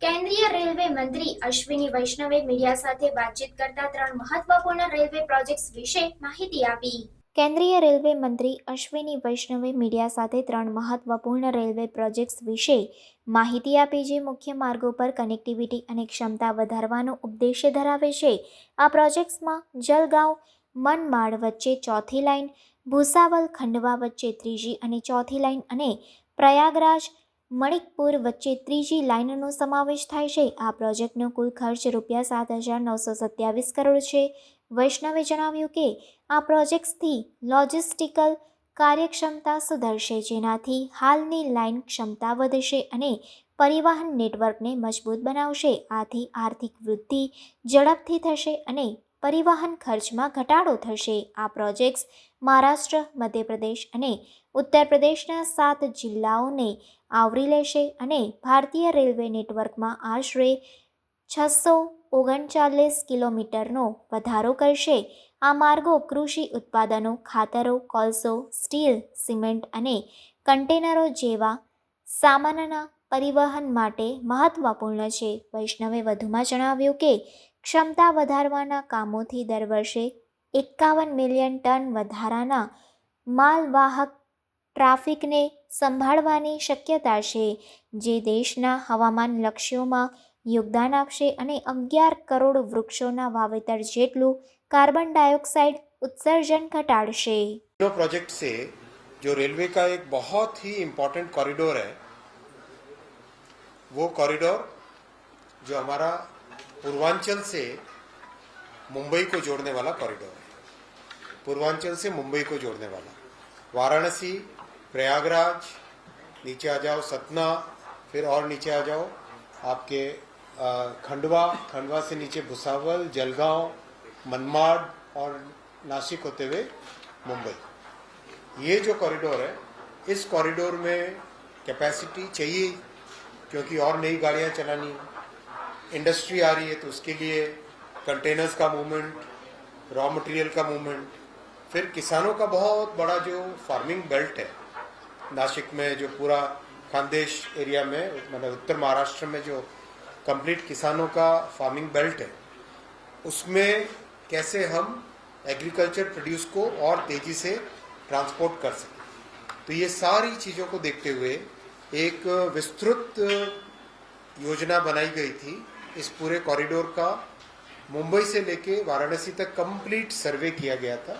કેન્દ્રીય રેલવે મંત્રી અશ્વિની વૈષ્ણવે મીડિયા સાથે વાતચીત કરતા 3 મહત્વપૂર્ણ રેલવે પ્રોજેક્ટ્સ વિશે માહિતી આપી। કેન્દ્રીય રેલવે મંત્રી અશ્વિની વૈષ્ણવે મીડિયા સાથે 3 મહત્વપૂર્ણ રેલવે પ્રોજેક્ટ્સ વિશે માહિતી આપી, જે મુખ્ય માર્ગો પર કનેક્ટિવિટી અને ક્ષમતા વધારવાનો ઉદ્દેશ્ય ધરાવે છે। આ પ્રોજેક્ટ્સમાં જલગાંવ મનમાડ વચ્ચે ચોથી લાઇન, ભૂસાવલ ખંડવા વચ્ચે ત્રીજી અને ચોથી લાઇન અને પ્રયાગરાજ મણિકપુર વચ્ચે ત્રીજી લાઇનનો સમાવેશ થાય છે। આ પ્રોજેક્ટનો કુલ ખર્ચ ₹7,927 કરોડ છે। વૈષ્ણવે જણાવ્યું કે આ પ્રોજેક્ટ્સથી લોજિસ્ટિકલ કાર્યક્ષમતા સુધરશે, જેનાથી હાલની લાઇન ક્ષમતા વધશે અને પરિવહન નેટવર્કને મજબૂત બનાવશે। આથી આર્થિક વૃદ્ધિ ઝડપથી થશે અને પરિવહન ખર્ચમાં ઘટાડો થશે। આ પ્રોજેક્ટ્સ મહારાષ્ટ્ર, મધ્યપ્રદેશ અને ઉત્તર પ્રદેશના 7 જિલ્લાઓને આવરી લેશે અને ભારતીય રેલવે નેટવર્કમાં આશરે 639 કિલોમીટરનો વધારો કરશે। આ માર્ગો કૃષિ ઉત્પાદનો, ખાતરો, કોલસો, સ્ટીલ, સિમેન્ટ અને કન્ટેનરો જેવા સામાનના પરિવહન માટે મહત્વપૂર્ણ છે। વૈષ્ણવે વધુમાં જણાવ્યું કે ક્ષમતા વધારવાના કામોથી દર વર્ષે 51 મિલિયન ટન વધારાના માલવાહક ટ્રાફિકને સંભાળવાની શક્યતા છે, જે દેશના હવામાન લક્ષ્યોમાં યોગદાન આપશે અને 11 કરોડ વૃક્ષોના વાવેતર જેટલું કાર્બन डाइऑक्साइड उत्सर्जन घटाड़शे। प्रोजेक्ट से जो रेलवे का एक बहुत ही इम्पोर्टेंट कॉरिडोर है, वो कॉरिडोर जो हमारा पूर्वांचल से मुंबई को जोड़ने वाला कॉरिडोर है। पूर्वांचल से मुंबई को जोड़ने वाला वाराणसी, प्रयागराज, नीचे आ जाओ सतना, फिर और नीचे आ जाओ आपके खंडवा से नीचे भुसावल, जलगांव, मनमाड और नासिक होते हुए मुंबई। ये जो कॉरिडोर है, इस कॉरिडोर में कैपेसिटी चाहिए क्योंकि और नई गाड़ियाँ चलानी, इंडस्ट्री आ रही है तो उसके लिए कंटेनर्स का मूवमेंट, रॉ मटेरियल का मूवमेंट, फिर किसानों का बहुत बड़ा जो फार्मिंग बेल्ट है नासिक में, जो पूरा खानदेश एरिया में, मतलब उत्तर महाराष्ट्र में जो कंप्लीट किसानों का फार्मिंग बेल्ट है, उसमें कैसे हम एग्रीकल्चर प्रोड्यूस को और तेज़ी से ट्रांसपोर्ट कर सकें। तो ये सारी चीज़ों को देखते हुए एक विस्तृत योजना बनाई गई थी। इस पूरे कॉरिडोर का मुंबई से लेके वाराणसी तक कंप्लीट सर्वे किया गया था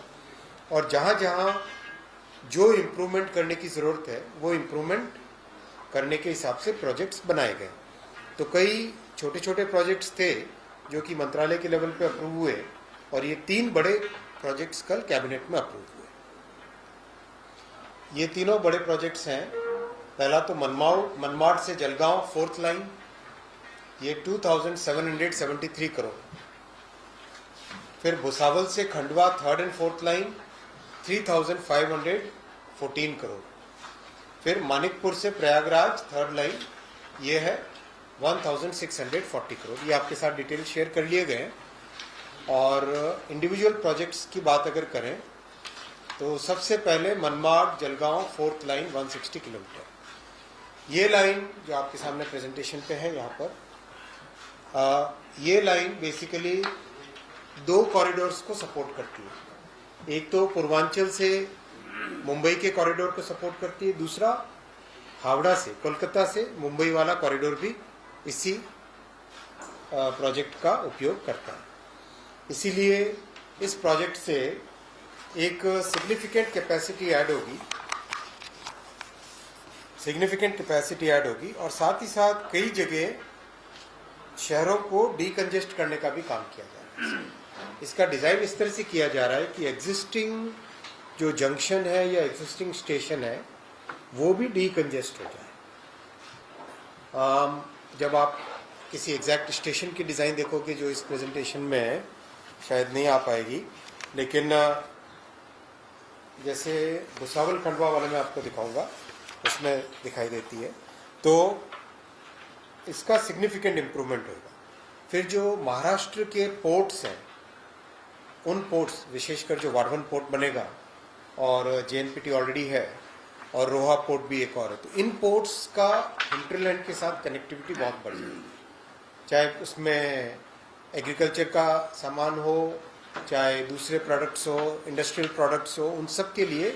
और जहाँ जहाँ जो इम्प्रूवमेंट करने की ज़रूरत है वो इम्प्रूवमेंट करने के हिसाब से प्रोजेक्ट्स बनाए गए। तो कई छोटे छोटे प्रोजेक्ट्स थे जो कि मंत्रालय के लेवल पे अप्रूव हुए और ये 3 बड़े प्रोजेक्ट्स कल कैबिनेट में अप्रूव हुए। ये तीनों बड़े प्रोजेक्ट्स हैं। पहला तो मनमाड से जलगांव 4th लाइन, ये 2773 करोड़। फिर भुसावल से Khandwa 3rd and 4th line 3514 crore. फिर मानिकपुर से प्रयागराज 3rd लाइन, ये है 1640 करोड़। ये आपके साथ डिटेल शेयर कर लिए गए हैं। और इंडिविजुअल प्रोजेक्ट्स की बात अगर करें तो सबसे पहले Manmad Jalgaon 4th line 160 kilometre. ये लाइन जो आपके सामने प्रेजेंटेशन पे है यहाँ पर, ये लाइन बेसिकली 2 कॉरिडोर्स को सपोर्ट करती है। एक तो पूर्वांचल से मुंबई के कॉरिडोर को सपोर्ट करती है, दूसरा हावड़ा से कोलकाता से मुंबई वाला कॉरिडोर भी इसी प्रोजेक्ट का उपयोग करता है। इसीलिए इस प्रोजेक्ट से एक सिग्निफिकेंट कैपेसिटी ऐड होगी और साथ ही साथ कई जगह शहरों को डीकंजेस्ट करने का भी काम किया जा रहा है। इसका डिज़ाइन इस तरह से किया जा रहा है कि एग्जिस्टिंग जो जंक्शन है या एग्जिस्टिंग स्टेशन है वो भी डीकंजेस्ट हो जाए। जब आप किसी एग्जैक्ट स्टेशन की डिज़ाइन देखोगे जो इस प्रेजेंटेशन में शायद नहीं आ पाएगी, लेकिन जैसे भुसावल खंडवा वाले में आपको दिखाऊंगा, उसमें दिखाई देती है, तो इसका सिग्निफिकेंट इम्प्रूवमेंट होगा। फिर जो महाराष्ट्र के पोर्ट्स हैं, उन पोर्ट्स विशेषकर जो वाढवन पोर्ट बनेगा और JNPT ऑलरेडी है और रोहा पोर्ट भी एक और है। तो इन पोर्ट्स का हिंटरलैंड के साथ कनेक्टिविटी बहुत बढ़ी है, चाहे उसमें एग्रीकल्चर का सामान हो, चाहे दूसरे प्रोडक्ट्स हो, इंडस्ट्रियल प्रोडक्ट्स हो, उन सब के लिए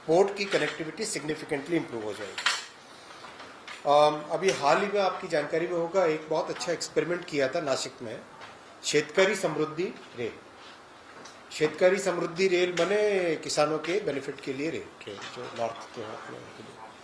पोर्ट की कनेक्टिविटी सिग्निफिकेंटली इंप्रूव हो जाएगी। अभी हाल ही में आपकी जानकारी में होगा, एक बहुत अच्छा एक्सपेरिमेंट किया था नासिक में, शेतकारी समृद्धि रेल। शेतकारी समृद्धि रेल बने किसानों के बेनिफिट के लिए रेल, जो नॉर्थ के हैं उनके लिए।